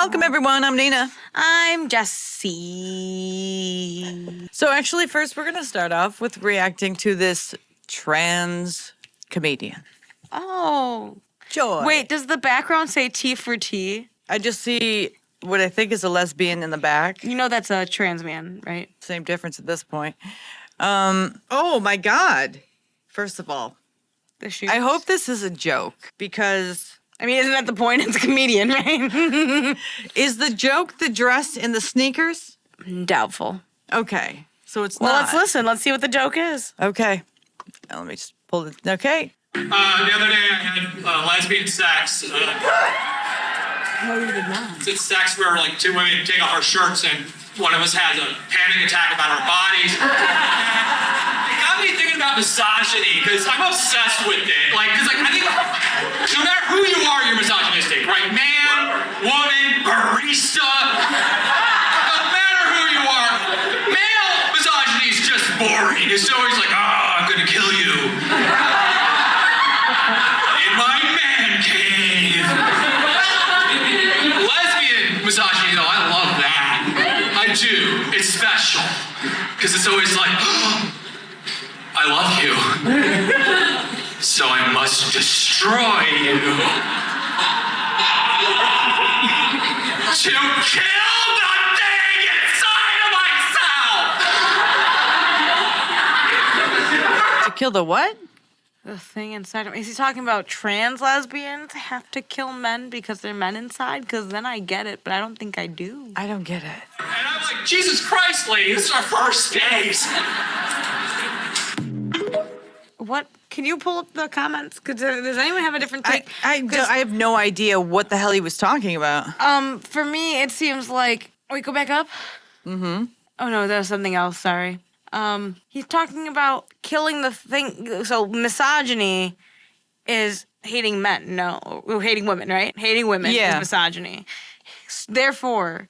Welcome, everyone. I'm Nina. I'm Jessie. So actually, first, we're going to start off with reacting to this trans comedian. Oh. Joy. Wait, does the background say T for T? I just see what I think is a lesbian in the back. You know that's a trans man, right? Same difference at this point. Oh, my God. First of all, The shoes. I hope this is a joke because... I mean, isn't that the point? It's a comedian, right? Is the joke the dress in the sneakers? Doubtful. Okay. So it's Well, not. let's listen. Let's see what the joke is. Okay. Let me just pull it. Okay. The other day I had lesbian sex. It's sex where like two women take off our shirts and one of us has a panic attack about our bodies. It got me thinking about misogyny because I'm obsessed with it. Because I think no matter who you are, you're misogynistic, right? Man, woman, barista. No matter who you are, male misogyny is just boring. It's always like, I'm gonna kill you. In my man cave. Lesbian misogyny, though, I love that. I do. It's special. Because it's always like, I love you. So I must destroy you. To kill the thing inside of myself! To kill the what? The thing inside of me. Is he talking about trans lesbians have to kill men because they're men inside? Because then I get it, but I don't think I do. I don't get it. And I'm like, Jesus Christ, lady, this is our first date. What? Can you pull up the comments? Does anyone have a different take? I have no idea what the hell he was talking about. For me, it seems like... Wait, go back up? Mm-hmm. Oh, no, there's something else. Sorry. He's talking about killing the thing. So misogyny is hating men. No, hating women, right? Hating women is misogyny. Therefore,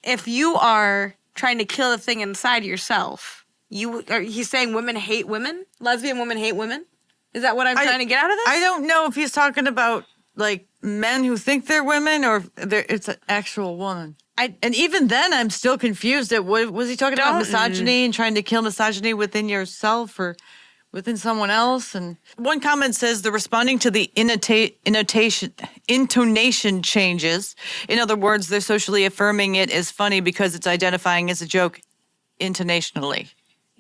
if you are trying to kill the thing inside yourself, he's saying women hate women? Lesbian women hate women? Is that what I'm trying to get out of this? I don't know if he's talking about, like, men who think they're women or it's an actual woman. And even then, I'm still confused at what was he talking about misogyny and trying to kill misogyny within yourself or within someone else? And one comment says they're responding to the intonation changes. In other words, they're socially affirming it as funny because it's identifying as a joke intonationally.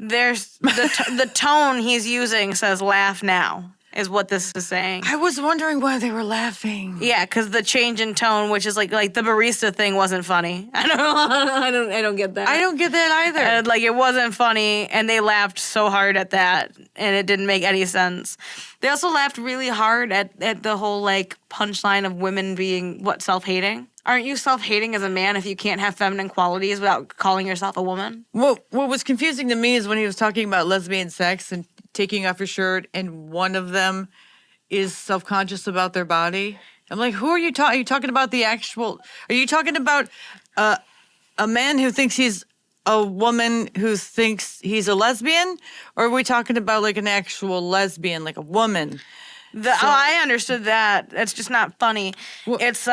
There's the tone he's using says "laugh now" is what this is saying. I was wondering why they were laughing. Yeah, because the change in tone, which is like the barista thing, wasn't funny. I don't get that. I don't get that either. It wasn't funny, and they laughed so hard at that, and it didn't make any sense. They also laughed really hard at the whole punchline of women being self-hating. Aren't you self-hating as a man if you can't have feminine qualities without calling yourself a woman? What was confusing to me is when he was talking about lesbian sex and taking off your shirt, and one of them is self-conscious about their body. I'm like, who are you talking? Are you talking about the actual? Are you talking about a man who thinks he's a woman who thinks he's a lesbian, or are we talking about an actual lesbian, like a woman? I understood that. It's just not funny. Well, it's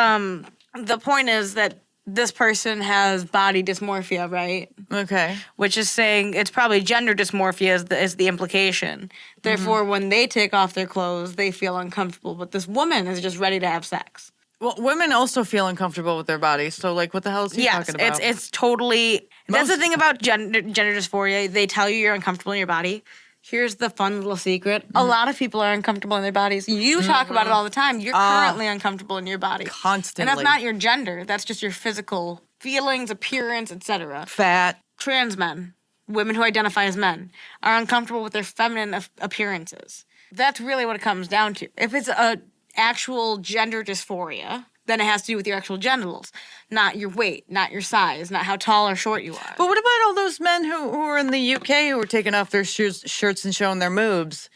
the point is that this person has body dysmorphia, right? Okay. Which is saying it's probably gender dysmorphia is the implication. Therefore, when they take off their clothes, they feel uncomfortable. But this woman is just ready to have sex. Well, women also feel uncomfortable with their bodies. So, what the hell is he talking about? It's totally... That's the thing about gender dysphoria. They tell you you're uncomfortable in your body. Here's the fun little secret. A lot of people are uncomfortable in their bodies. You talk about it all the time. You're currently uncomfortable in your body. Constantly. And that's not your gender. That's just your physical feelings, appearance, etc. Fat. Trans men, women who identify as men, are uncomfortable with their feminine appearances. That's really what it comes down to. If it's a actual gender dysphoria, then it has to do with your actual genitals, not your weight, not your size, not how tall or short you are. But what about all those men who are in the UK who are taking off their shirts and showing their moobs?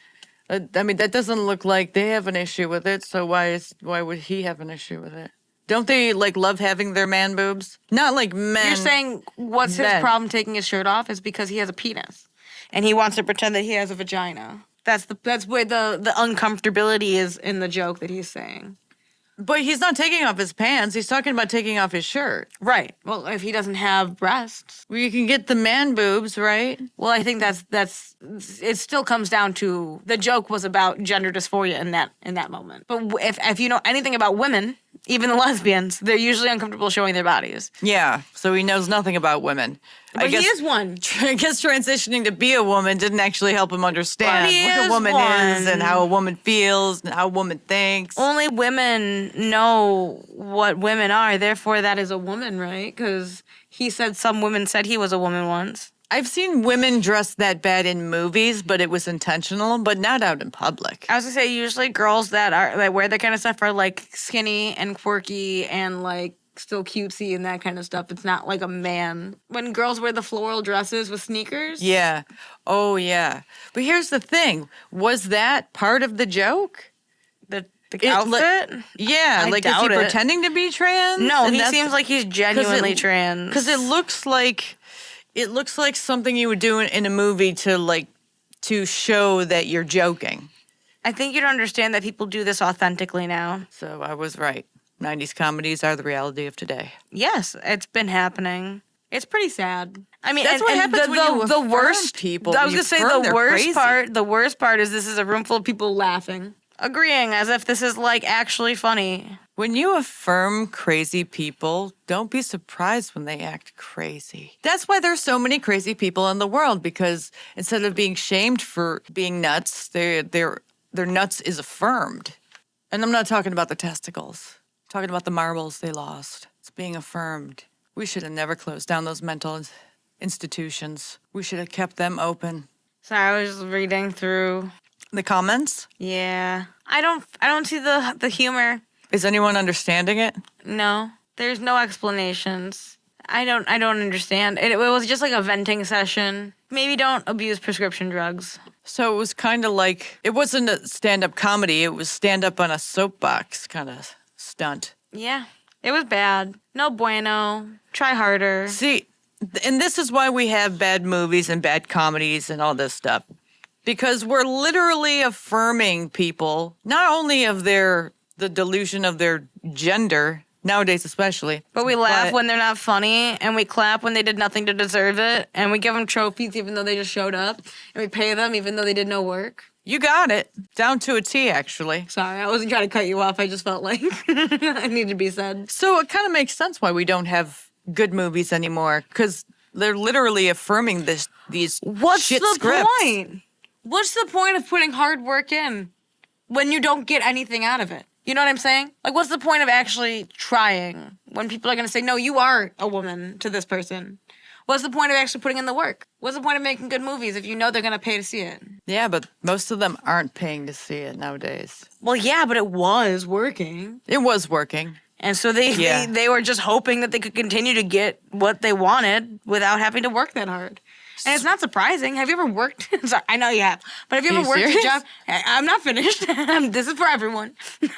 I mean, that doesn't look like they have an issue with it, so why would he have an issue with it? Don't they, love having their man boobs? Not like men. You're saying what's his problem taking his shirt off is because he has a penis, and he wants to pretend that he has a vagina. That's where the uncomfortability is in the joke that he's saying. But he's not taking off his pants. He's talking about taking off his shirt. Right. Well, if he doesn't have breasts. Well, you can get the man boobs, right? Well, I think that's it still comes down to the joke was about gender dysphoria in that moment. But if you know anything about women, even the lesbians, they're usually uncomfortable showing their bodies. Yeah, so he knows nothing about women. But he is one. I guess transitioning to be a woman didn't actually help him understand But he what is a woman one. is and how a woman feels and how a woman thinks. Only women know what women are. Therefore, that is a woman, right? Because he said some women said he was a woman once. I've seen women dressed that bad in movies, but it was intentional, but not out in public. I was gonna say usually girls that wear that kind of stuff are like skinny and quirky and like still cutesy and that kind of stuff. It's not like a man. When girls wear the floral dresses with sneakers. Yeah. Oh, yeah. But here's the thing. Was that part of the joke? The outfit? Yeah. I Like, is he doubt it. pretending to be trans? No, And he that's- seems like he's genuinely trans. Because it looks like something you would do in a movie to show that you're joking. I think you don't understand that people do this authentically now. So I was right. 90s comedies are the reality of today. Yes, it's been happening. It's pretty sad. I mean, That's what happens when you the affirm worst people. I was You gonna say affirm the they're worst crazy. part. The worst part is this is a room full of people laughing, agreeing as if this is like actually funny. When you affirm crazy people, don't be surprised when they act crazy. That's why there's so many crazy people in the world, because instead of being shamed for being nuts, their nuts is affirmed. And I'm not talking about the testicles. I'm talking about the marbles they lost. It's being affirmed. We should have never closed down those mental institutions. We should have kept them open. So I was just reading through. The comments? Yeah, I don't see the humor. Is anyone understanding it? No, there's no explanations. I don't understand. It was just like a venting session. Maybe don't abuse prescription drugs. So it was kind of like, it wasn't a stand-up comedy, it was stand-up on a soapbox kind of stunt. Yeah, it was bad. No bueno. Try harder. See, and this is why we have bad movies and bad comedies and all this stuff. Because we're literally affirming people, not only of the delusion of their gender, nowadays especially. But we laugh when they're not funny, and we clap when they did nothing to deserve it, and we give them trophies even though they just showed up, and we pay them even though they did no work. You got it. Down to a T, actually. Sorry, I wasn't trying to cut you off. I just felt like it needed to be said. So it kind of makes sense why we don't have good movies anymore, because they're literally affirming these What's shit the scripts. point? What's the point of putting hard work in when you don't get anything out of it? You know what I'm saying? Like, what's the point of actually trying when people are going to say, no, you are a woman to this person? What's the point of actually putting in the work? What's the point of making good movies if you know they're going to pay to see it? Yeah, but most of them aren't paying to see it nowadays. Well, yeah, but it was working. It was working. And so they were just hoping that they could continue to get what they wanted without having to work that hard. And it's not surprising. Have you ever worked? Sorry, I know you have. But have you ever worked a job? I'm not finished. This is for everyone. Have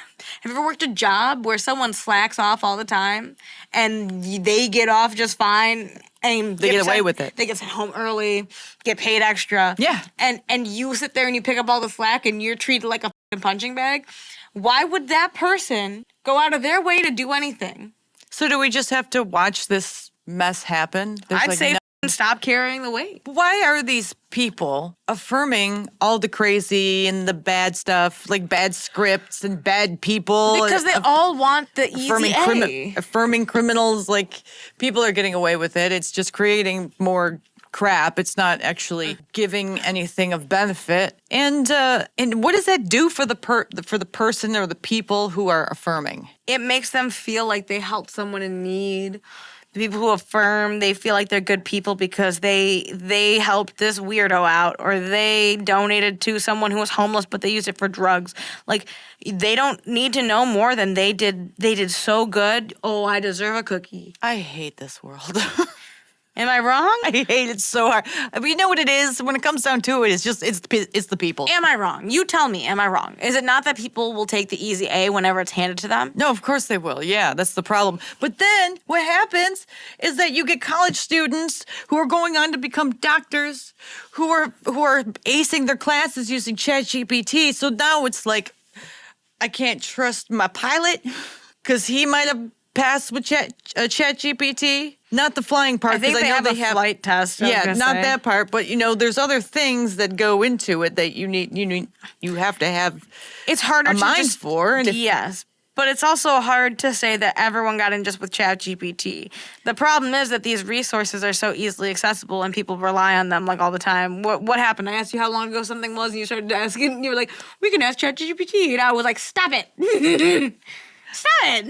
you ever worked a job where someone slacks off all the time and they get off just fine? And They get away with it. They get sent home early, get paid extra. Yeah. And you sit there and you pick up all the slack and you're treated like a fucking punching bag. Why would that person go out of their way to do anything? So do we just have to watch this mess happen? I'd say stop carrying the weight. Why are these people affirming all the crazy and the bad stuff, like bad scripts and bad people? Because they all want the easy affirming criminals, like people are getting away with it. It's just creating more crap. It's not actually giving anything of benefit. And what does that do for the person or the people who are affirming? It makes them feel like they helped someone in need. The people who affirm, they feel like they're good people because they helped this weirdo out, or they donated to someone who was homeless but they used it for drugs. Like, they don't need to know more than they did. They did so good. Oh, I deserve a cookie. I hate this world. Am I wrong? I hate it so hard. I mean, you know what it is? When it comes down to it, it's the people. Am I wrong? You tell me, am I wrong? Is it not that people will take the easy A whenever it's handed to them? No, of course they will. Yeah, that's the problem. But then what happens is that you get college students who are going on to become doctors, who are acing their classes using ChatGPT. So now it's like, I can't trust my pilot because he might have passed with Chat GPT. Not the flying part. I think 'cause they know have a flight test. Yeah, not that part. But there's other things that go into it that you have to have. It's harder a to mind just, for. And yes. But it's also hard to say that everyone got in just with ChatGPT. The problem is that these resources are so easily accessible and people rely on them like all the time. What happened? I asked you how long ago something was and you started asking and you were like, we can ask ChatGPT. And I was like, stop it. Stop it.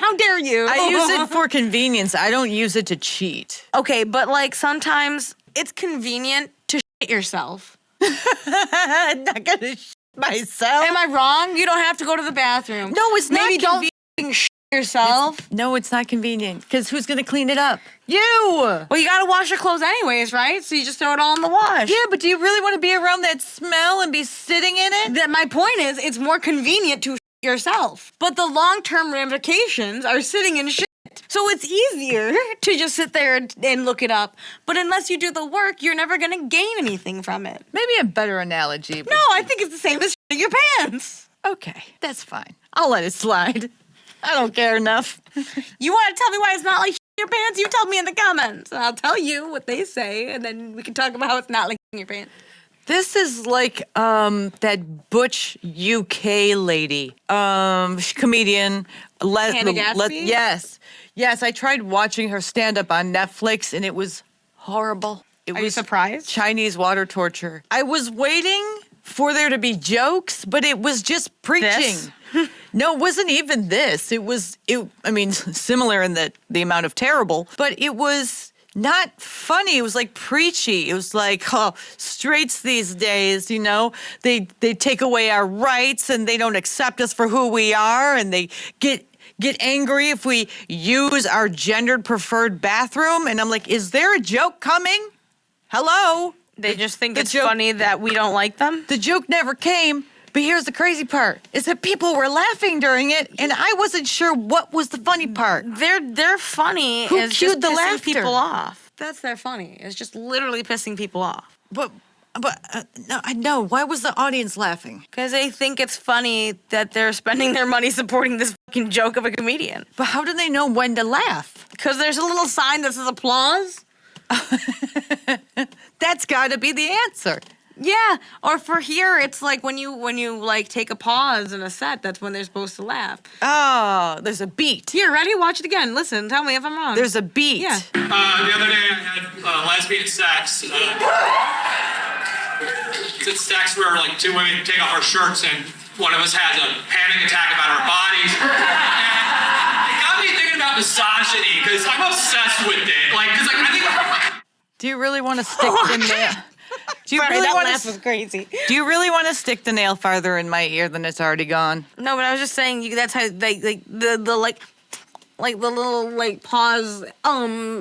How dare you? I use it for convenience. I don't use it to cheat. Okay, but like sometimes it's convenient to shit yourself. I'm not going to shit myself. Am I wrong? You don't have to go to the bathroom. No, it's not Maybe don't convenient. f***ing shit yourself. No, it's not convenient because who's going to clean it up? You. Well, you gotta wash your clothes anyways, right? So you just throw it all in the wash. Yeah, but do you really want to be around that smell and be sitting in it? That my point is, it's more convenient to yourself. But the long-term ramifications are sitting in shit. So it's easier to just sit there and look it up. But unless you do the work, you're never gonna gain anything from it. Maybe a better analogy. No, I think it's the same as shitting your pants. Okay, that's fine. I'll let it slide. I don't care enough. You want to tell me why it's not like shitting your pants? You tell me in the comments. And I'll tell you what they say, and then we can talk about how it's not like shitting your pants. This is like that Butch UK lady, comedian. Hannah Gatsby? Yes. I tried watching her stand up on Netflix, and it was horrible. It Are was you surprised? Chinese water torture. I was waiting for there to be jokes, but it was just preaching. This? No, it wasn't even this. It was similar in the amount of terrible, but it was not funny. It was like preachy. It was like, straights these days, they take away our rights and they don't accept us for who we are, and they get angry if we use our gendered preferred bathroom. And I'm like, is there a joke coming? Hello? They just think the it's joke- funny that we don't like them? The joke never came. But here's the crazy part, is that people were laughing during it, and I wasn't sure what was the funny part. They're funny. Who is cued just the pissing laughter? people off. That's their funny. It's just literally pissing people off. But no, I know. Why was the audience laughing? Because they think it's funny that they're spending their money supporting this fucking joke of a comedian. But how do they know when to laugh? Because there's a little sign that says applause. That's got to be the answer. Yeah, or for here, it's like when you like take a pause in a set, that's when they're supposed to laugh. Oh, there's a beat. Here, ready? Watch it again. Listen, tell me if I'm wrong. There's a beat. Yeah. The other day I had lesbian sex. It's sex where like two women take off our shirts and one of us has a panic attack about our bodies. And it got me thinking about misogyny because I'm obsessed with it. I think. Do you really want to stick the nail? Do you Sorry, really that want laugh to? was crazy. Do you really want to stick the nail farther in my ear than it's already gone? No, but I was just saying that's how the little pause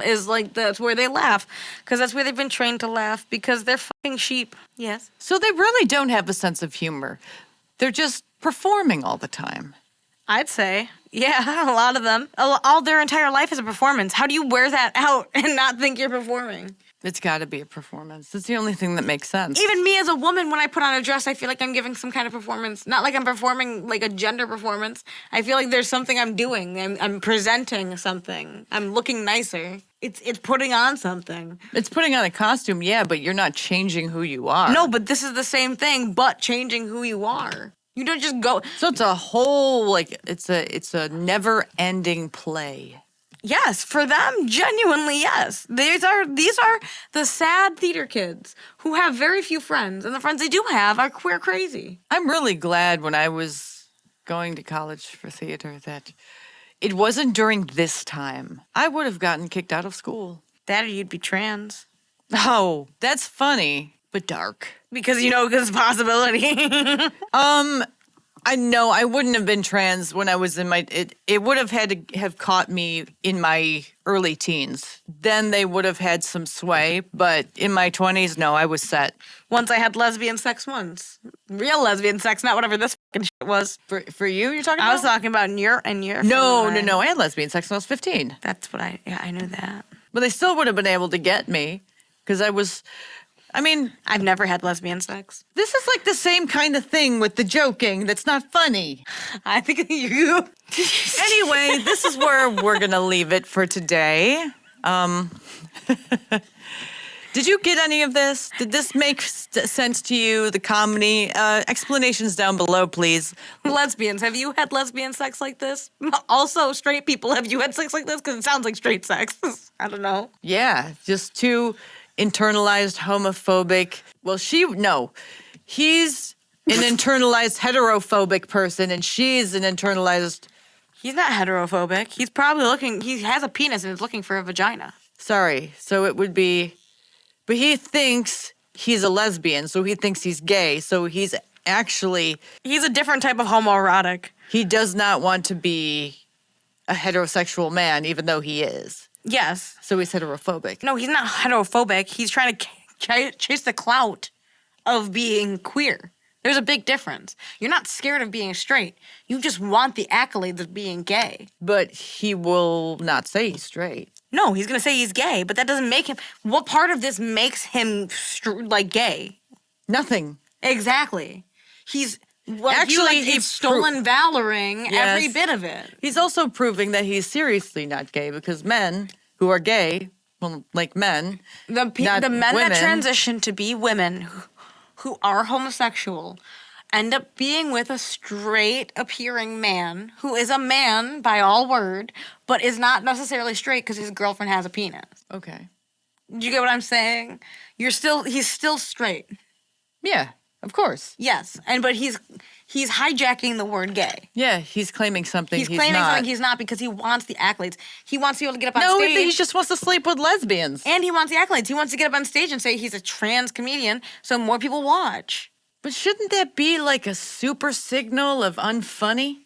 is like that's where they laugh because that's where they've been trained to laugh because they're fucking sheep. Yes. So they really don't have a sense of humor. They're just performing all the time. I'd say. Yeah, a lot of them. All their entire life is a performance. How do you wear that out and not think you're performing? It's got to be a performance. It's the only thing that makes sense. Even me as a woman, when I put on a dress, I feel like I'm giving some kind of performance. Not like I'm performing like a gender performance. I feel like there's something I'm doing. I'm presenting something. I'm looking nicer. It's putting on something. It's putting on a costume, yeah, but you're not changing who you are. No, but this is the same thing, but changing who you are. You don't just go. So it's a whole it's a never-ending play. Yes, for them, genuinely, yes. These are the sad theater kids who have very few friends, and the friends they do have are queer crazy. I'm really glad when I was going to college for theater that it wasn't during this time. I would have gotten kicked out of school. That or you'd be trans. Oh, that's funny, but dark. Because it's a possibility. I know I wouldn't have been trans when I was in my. It would have had to have caught me in my early teens. Then they would have had some sway, but in my 20s, no, I was set. Once I had lesbian sex once. Real lesbian sex, not whatever this fucking shit was. For you, you're talking about? I was talking about in your. No. I had lesbian sex when I was 15. That's what I knew that. But they still would have been able to get me because I was I mean, I've never had lesbian sex. this is like the same kind of thing with the joking that's not funny. I think you. Anyway, this is where we're going to leave it for today. Did you get any of this? Did this make sense to you, the comedy? Explanations down below, please. Lesbians, have you had lesbian sex like this? Also, straight people, have you had sex like this? Because it sounds like straight sex. I don't know. Yeah, just two internalized homophobic. Well, he's an internalized heterophobic person, and she's an internalized. He's not heterophobic. He's probably he has a penis and is looking for a vagina. Sorry, so it would be. But he thinks he's a lesbian, so he thinks he's gay. So he's a different type of homoerotic. He does not want to be a heterosexual man, even though he is. Yes. So he's heterophobic. No, he's not heterophobic. He's trying to chase the clout of being queer. There's a big difference. You're not scared of being straight. You just want the accolades of being gay. But he will not say he's straight. No, he's going to say he's gay, but that doesn't make him... What part of this makes him, gay? Nothing. Exactly. He's... He's stolen valoring every bit of it. He's also proving that he's seriously not gay, because men who are gay, well, like men, the men women, that transition to be women who are homosexual end up being with a straight appearing man who is a man by all word, but is not necessarily straight because his girlfriend has a penis. Okay. Do you get what I'm saying? He's still straight. Yeah, of course. Yes, but he's hijacking the word gay. Yeah, he's claiming something he's claiming not. something he's not because he wants the accolades. He wants to be able to get up on stage. No, he just wants to sleep with lesbians. And he wants the accolades. He wants to get up on stage and say he's a trans comedian so more people watch. But shouldn't that be like a super signal of unfunny?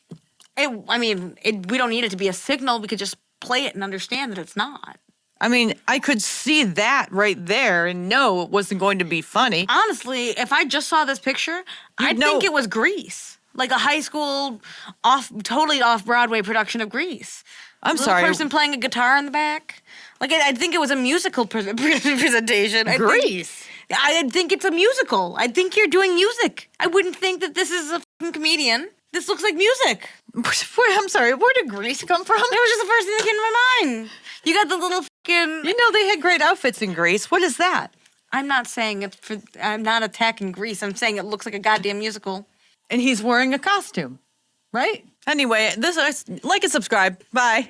We don't need it to be a signal. We could just play it and understand that it's not. I mean, I could see that right there and know it wasn't going to be funny. Honestly, if I just saw this picture, I'd think it was Grease. Like a high school, totally off-Broadway production of Grease. I'm sorry. Person playing a guitar in the back. I'd think it was a musical presentation. Grease? I'd think it's a musical. I'd think you're doing music. I wouldn't think that this is a fucking comedian. This looks like music. I'm sorry, where did Grease come from? That was just the first thing that came to my mind. You got the little fucking... You know, they had great outfits in Grease. What is that? I'm not saying it's for... I'm not attacking Grease. I'm saying it looks like a goddamn musical. And he's wearing a costume, right? Anyway, like and subscribe. Bye.